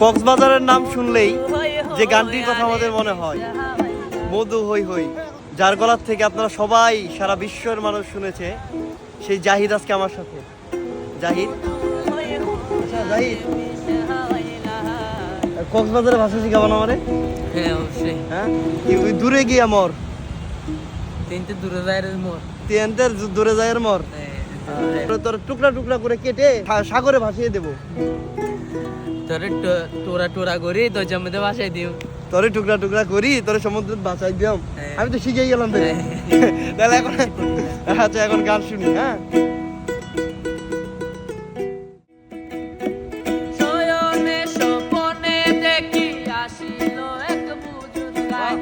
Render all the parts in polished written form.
কক্সবাজারের নাম শুনলেই যে গানটির কথা আমাদের মনে হয় মধু হই হই, যার গলার থেকে আপনারা সবাই সারা বিশ্বের মানুষ শুনেছে, সেই জাহিদ আজকে আমার সাথে। জাহিদ, আচ্ছা জাহিদ, কক্সবাজারের ভাষা শিখাবো না আমারে? হ্যাঁ অবশ্যই। হ্যাঁ, ওই দূরে গিয়া মর, তিনটে দূরে যায় মোর। তিনটের দূরে যায় মর, তোর টুকরা টুকরা করে কেটে সাগরে ভাসিয়ে দেবো। তোরে টোরা টোরা করি তো জমিতে বাসায় দিও। তোরে টুকরা টুকরা করি, তোরে সমুদ্র বাঁচাই দিলাম। আমি তো শিখেই গেলাম তাহলে। তাহলে এখন আচ্ছা, এখন গান শুনি। হ্যাঁ, শয়নে স্বপনে দেখি আসিল এক বুজুর্গ গায়,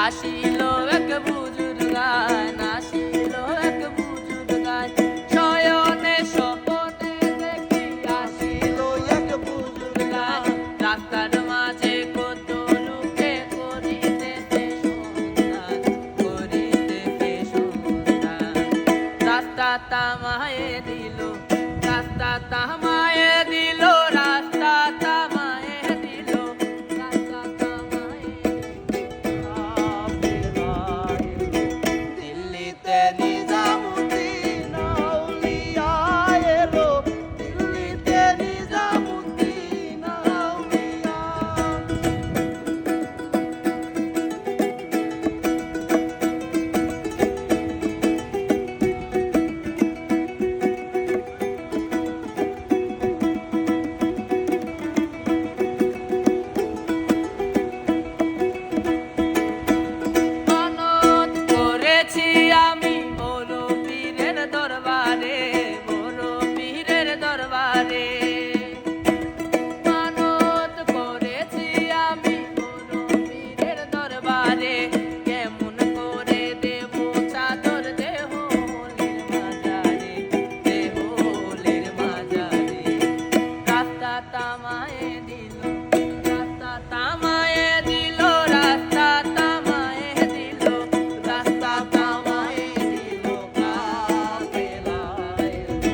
আসিল এক বুজুর্গ গায়, আসিল এক বুজুর্গ গায়। শয়নে স্বপনে দেখি আসিল এক বুজুর্গ গায়, রাস্তার মাঝে কত লোকে করিতেছে সন্ধান, করিতেছে সন্ধান। রাস্তা তামায়ে দিল, রাস্তা তামায়ে দিল, রাস্তা তামায়ে দিল, রাস্তা তামায়ে দিল। দিল্লিতে নিজামুদ্দিন আউলিয়া এলো, দিল্লিতে নিজামুদ্দিন আউলিয়া। মানত করেছি আমি বড় পীরের দরবারে, বড় পীরের দরবারে। মানত করেছি আমি বড় পীরের দরবারে, কেমন করে দেব চাদর দেহলের মাজারে, দেহলের মাজারে। রাস্তা তামায়ে দিল, রাস্তা তামায়ে দিল, রাস্তা তামায়ে দিল, রাস্তা তামায়ে দিল। কাফেলা এলো,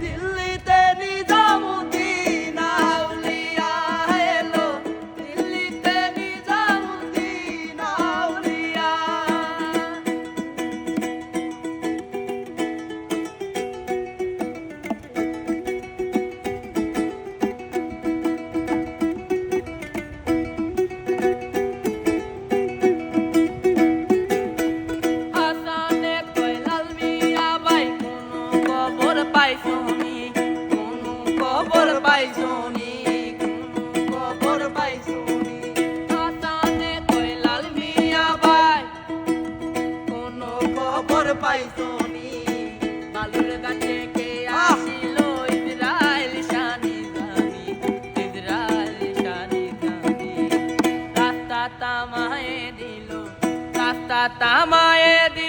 দিল্লিতে নিজামুদ্দিন আউলিয়া এলো, দিল্লিতে নিজামুদ্দিন আউলিয়া। হাসানে কইলাল মিয়া ভাই কোনো খবর পাইছনি, কোনো খবর পাইছনি, কোনো খবর পাইছনি। হাসানে কইলাল মিয়া ভাই কোনো খবর পাইছনি, বালুর গাছে কে আসিল ইসরায়েল শানি জানি, ইসরায়েল শানি জানি। রাস্তা তামায়ে দিল, রাস্তা তামায়ে দিল,